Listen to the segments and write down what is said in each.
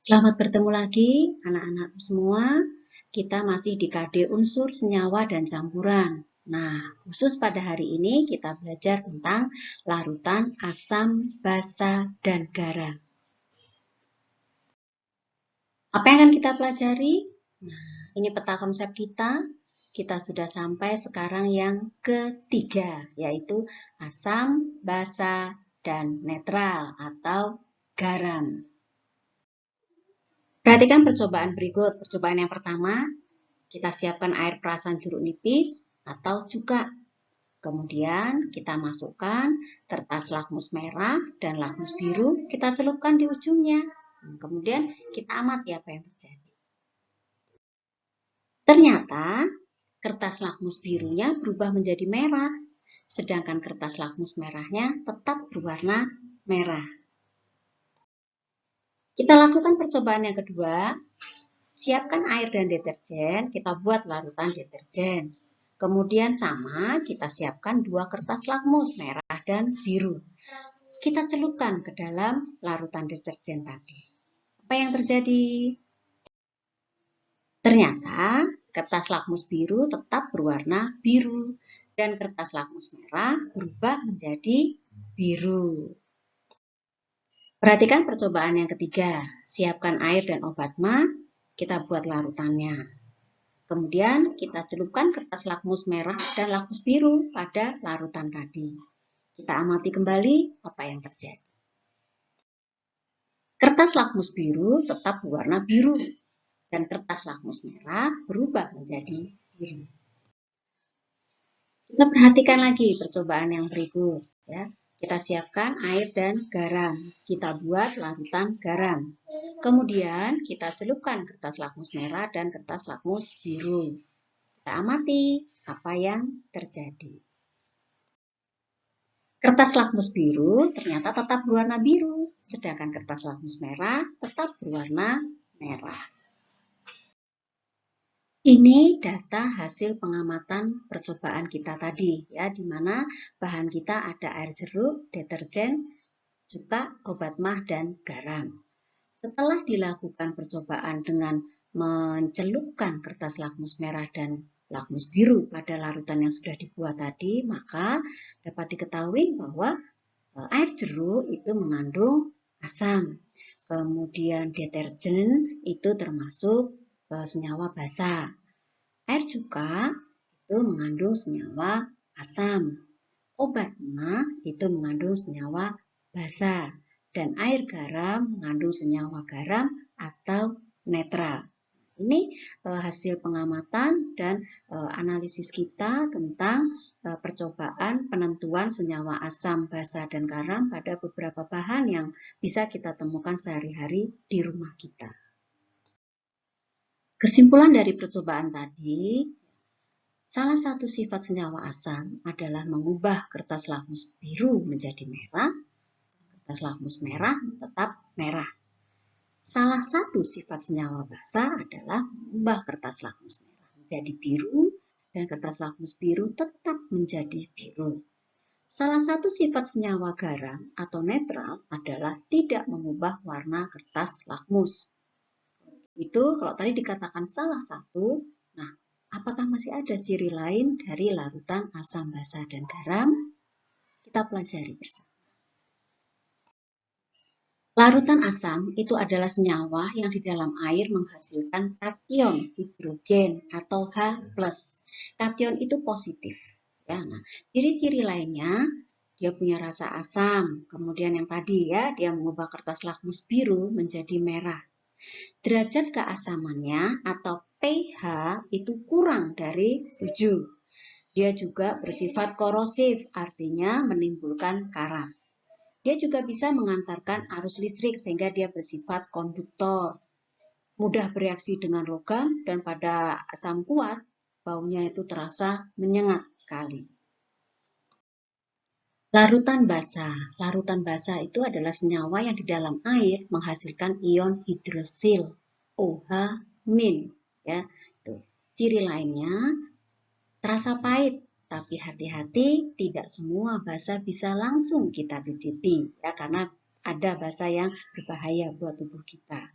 Selamat bertemu lagi anak-anak semua. Kita masih di KD unsur senyawa dan campuran. Nah, khusus pada hari ini kita belajar tentang larutan asam, basa, dan garam. Apa yang akan kita pelajari? Nah, ini peta konsep kita. Kita sudah sampai sekarang yang ketiga, yaitu asam, basa, dan netral atau garam. Perhatikan percobaan berikut. Percobaan yang pertama, kita siapkan air perasan jeruk nipis atau cuka. Kemudian kita masukkan kertas lakmus merah dan lakmus biru, kita celupkan di ujungnya. Kemudian kita amati apa yang terjadi. Ternyata kertas lakmus birunya berubah menjadi merah, sedangkan kertas lakmus merahnya tetap berwarna merah. Kita lakukan percobaan yang kedua. Siapkan air dan deterjen, kita buat larutan deterjen. Kemudian sama, kita siapkan 2 kertas lakmus merah dan biru. Kita celupkan ke dalam larutan deterjen tadi. Apa yang terjadi? Ternyata kertas lakmus biru tetap berwarna biru dan kertas lakmus merah berubah menjadi biru. Perhatikan percobaan yang ketiga. Siapkan air dan obat mah, kita buat larutannya. Kemudian kita celupkan kertas lakmus merah dan lakmus biru pada larutan tadi. Kita amati kembali apa yang terjadi. Kertas lakmus biru tetap berwarna biru dan kertas lakmus merah berubah menjadi biru. Kita perhatikan lagi percobaan yang berikut. Ya. Kita siapkan air dan garam. Kita buat larutan garam. Kemudian kita celupkan kertas lakmus merah dan kertas lakmus biru. Kita amati apa yang terjadi. Kertas lakmus biru ternyata tetap berwarna biru, sedangkan kertas lakmus merah tetap berwarna merah. Ini data hasil pengamatan percobaan kita tadi, ya, di mana bahan kita ada air jeruk, deterjen, cuka, obat mah, dan garam. Setelah dilakukan percobaan dengan mencelupkan kertas lakmus merah dan lakmus biru pada larutan yang sudah dibuat tadi, maka dapat diketahui bahwa air jeruk itu mengandung asam. Kemudian deterjen itu termasuk senyawa basa. Air cuka itu mengandung senyawa asam. Obat mah itu mengandung senyawa basa. Dan air garam mengandung senyawa garam atau netral. Ini hasil pengamatan dan analisis kita tentang percobaan penentuan senyawa asam, basa, dan garam pada beberapa bahan yang bisa kita temukan sehari-hari di rumah kita. Kesimpulan dari percobaan tadi, salah satu sifat senyawa asam adalah mengubah kertas lakmus biru menjadi merah, kertas lakmus merah tetap merah. Salah satu sifat senyawa basa adalah mengubah kertas lakmus merah menjadi biru dan kertas lakmus biru tetap menjadi biru. Salah satu sifat senyawa garam atau netral adalah tidak mengubah warna kertas lakmus. Itu kalau tadi dikatakan salah satu, nah apakah masih ada ciri lain dari larutan asam, basa, dan garam? Kita pelajari bersama. Larutan asam itu adalah senyawa yang di dalam air menghasilkan kation hidrogen atau H+. Kation itu positif. Ya, nah, ciri-ciri lainnya dia punya rasa asam. Kemudian yang tadi ya, dia mengubah kertas lakmus biru menjadi merah. Derajat keasamannya atau pH itu kurang dari 7. Dia juga bersifat korosif, artinya menimbulkan karat. Dia juga bisa mengantarkan arus listrik sehingga dia bersifat konduktor. Mudah bereaksi dengan logam dan pada asam kuat, baunya itu terasa menyengat sekali. Larutan basa. Larutan basa itu adalah senyawa yang di dalam air menghasilkan ion hidroksil OH-. Ya, itu. Ciri lainnya terasa pahit, tapi hati-hati tidak semua basa bisa langsung kita cicipi ya, karena ada basa yang berbahaya buat tubuh kita.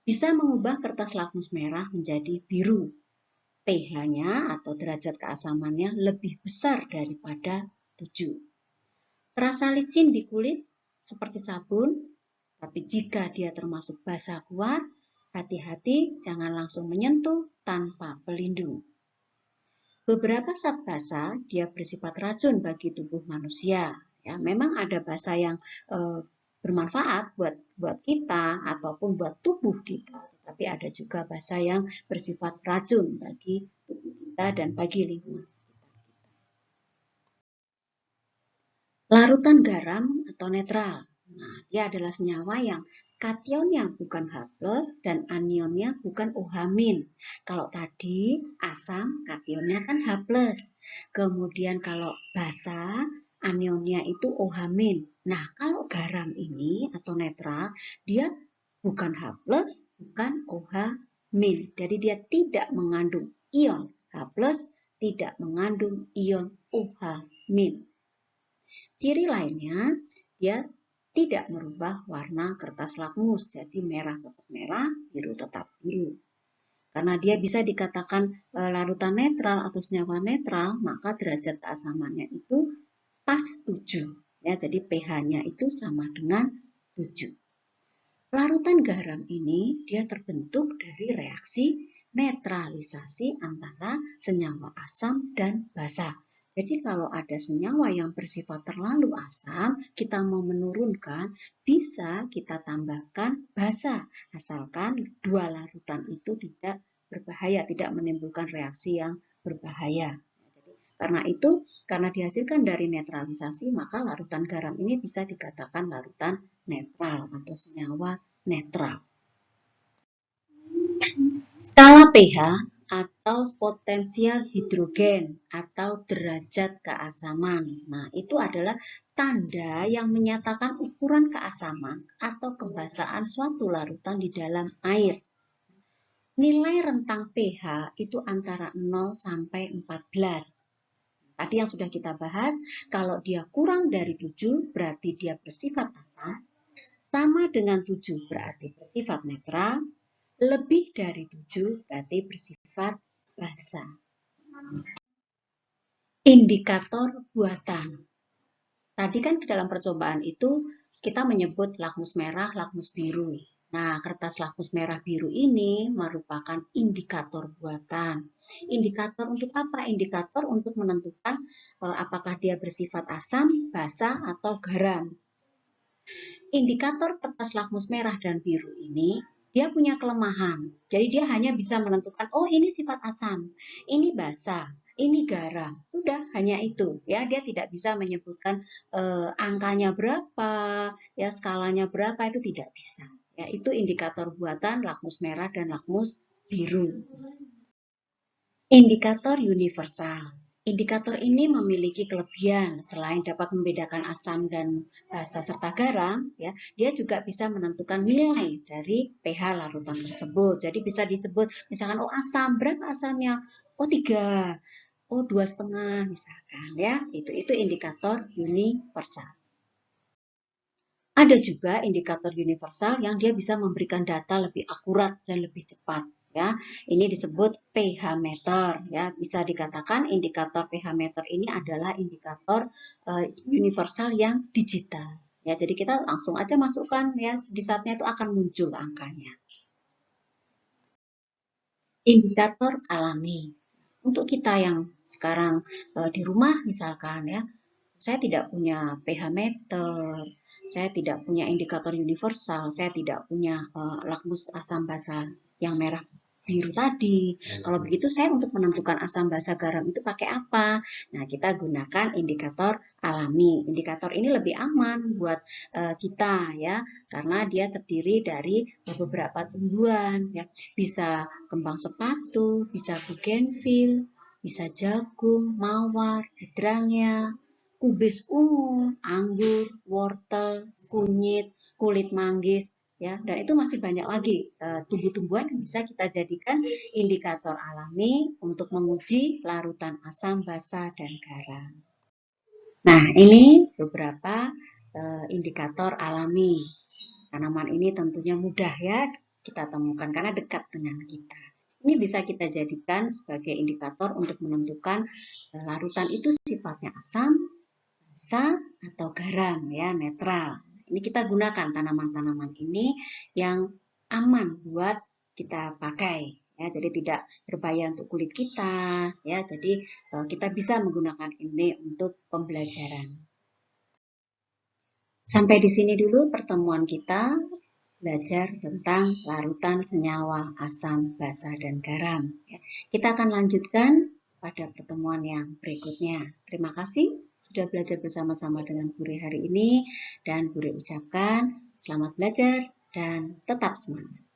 bisa mengubah kertas lakmus merah menjadi biru. pH-nya atau derajat keasamannya lebih besar daripada 7. Terasa licin di kulit seperti sabun, tapi jika dia termasuk basa kuat, hati-hati jangan langsung menyentuh tanpa pelindung. Beberapa zat basa dia bersifat racun bagi tubuh manusia. Ya, memang ada basa yang bermanfaat buat kita ataupun buat tubuh kita, tapi ada juga basa yang bersifat racun bagi tubuh kita dan bagi lingkungan sekitar kita. Larutan garam atau netral. Nah, dia adalah senyawa yang kationnya bukan H+ dan anionnya bukan OH-. Kalau tadi asam, kationnya kan H+. Kemudian kalau basa, anionnya itu OH-. Nah, kalau garam ini atau netral, dia bukan H+, bukan OH-. Jadi dia tidak mengandung ion H+, tidak mengandung ion OH-. Ciri lainnya, dia tidak merubah warna kertas lakmus, jadi merah tetap merah, biru tetap biru. Karena dia bisa dikatakan larutan netral atau senyawa netral, maka derajat keasamannya itu pas 7. Ya, jadi pH-nya itu sama dengan 7. Larutan garam ini dia terbentuk dari reaksi netralisasi antara senyawa asam dan basa. Jadi kalau ada senyawa yang bersifat terlalu asam, kita mau menurunkan, bisa kita tambahkan basa, asalkan dua larutan itu tidak berbahaya, tidak menimbulkan reaksi yang berbahaya. Karena itu, karena dihasilkan dari netralisasi, maka larutan garam ini bisa dikatakan larutan netral atau senyawa netral. Skala pH atau potensial hidrogen atau derajat keasaman. Nah, itu adalah tanda yang menyatakan ukuran keasaman atau kebasaan suatu larutan di dalam air. Nilai rentang pH itu antara 0 sampai 14. Tadi yang sudah kita bahas, kalau dia kurang dari 7 berarti dia bersifat asam, sama dengan 7 berarti bersifat netral, lebih dari 7 berarti bersifat basa. Indikator buatan. Tadi kan dalam percobaan itu kita menyebut lakmus merah, lakmus biru. Nah, kertas lakmus merah biru ini merupakan indikator buatan. Indikator untuk apa? Indikator untuk menentukan apakah dia bersifat asam, basa, atau garam. Indikator kertas lakmus merah dan biru ini dia punya kelemahan. Jadi dia hanya bisa menentukan, oh ini sifat asam, ini basa, ini garam. Sudah, hanya itu. Ya, dia tidak bisa menyebutkan angkanya berapa, ya skalanya berapa, itu tidak bisa. Ya, itu indikator buatan lakmus merah dan lakmus biru. Indikator universal. Indikator ini memiliki kelebihan selain dapat membedakan asam dan basa serta garam, ya, dia juga bisa menentukan nilai dari pH larutan tersebut. Jadi bisa disebut misalkan oh asam, berapa asamnya? Oh 3, oh 2,5 misalkan, ya. Itu indikator universal. Ada juga indikator universal yang dia bisa memberikan data lebih akurat dan lebih cepat. Ya, ini disebut pH meter. Ya, bisa dikatakan indikator pH meter ini adalah indikator universal yang digital. Ya, jadi kita langsung aja masukkan ya, di saatnya itu akan muncul angkanya. Indikator alami. Untuk kita yang sekarang di rumah misalkan ya, saya tidak punya pH meter, saya tidak punya indikator universal, saya tidak punya lakmus asam basa yang merah biru tadi. Kalau begitu saya untuk menentukan asam basa garam itu pakai apa? Nah, kita gunakan indikator alami. Indikator ini lebih aman buat kita ya, karena dia terdiri dari beberapa tumbuhan ya. Bisa kembang sepatu, bisa bugenvil, bisa jagung, mawar, hidrangnya, kubis ungu, anggur, wortel, kunyit, kulit manggis, ya, dan itu masih banyak lagi tumbuh-tumbuhan yang bisa kita jadikan indikator alami untuk menguji larutan asam, basa, dan garam. Nah, ini beberapa indikator alami. Tanaman ini tentunya mudah ya kita temukan karena dekat dengan kita. Ini bisa kita jadikan sebagai indikator untuk menentukan larutan itu sifatnya asam, basa, atau garam, ya, netral. Ini kita gunakan tanaman-tanaman ini yang aman buat kita pakai, ya, jadi tidak berbahaya untuk kulit kita, ya. Jadi kita bisa menggunakan ini untuk pembelajaran. Sampai di sini dulu pertemuan kita belajar tentang larutan senyawa asam, basa, dan garam. Kita akan lanjutkan pada pertemuan yang berikutnya. Terima kasih sudah belajar bersama-sama dengan Guri hari ini, dan Guri ucapkan selamat belajar dan tetap semangat.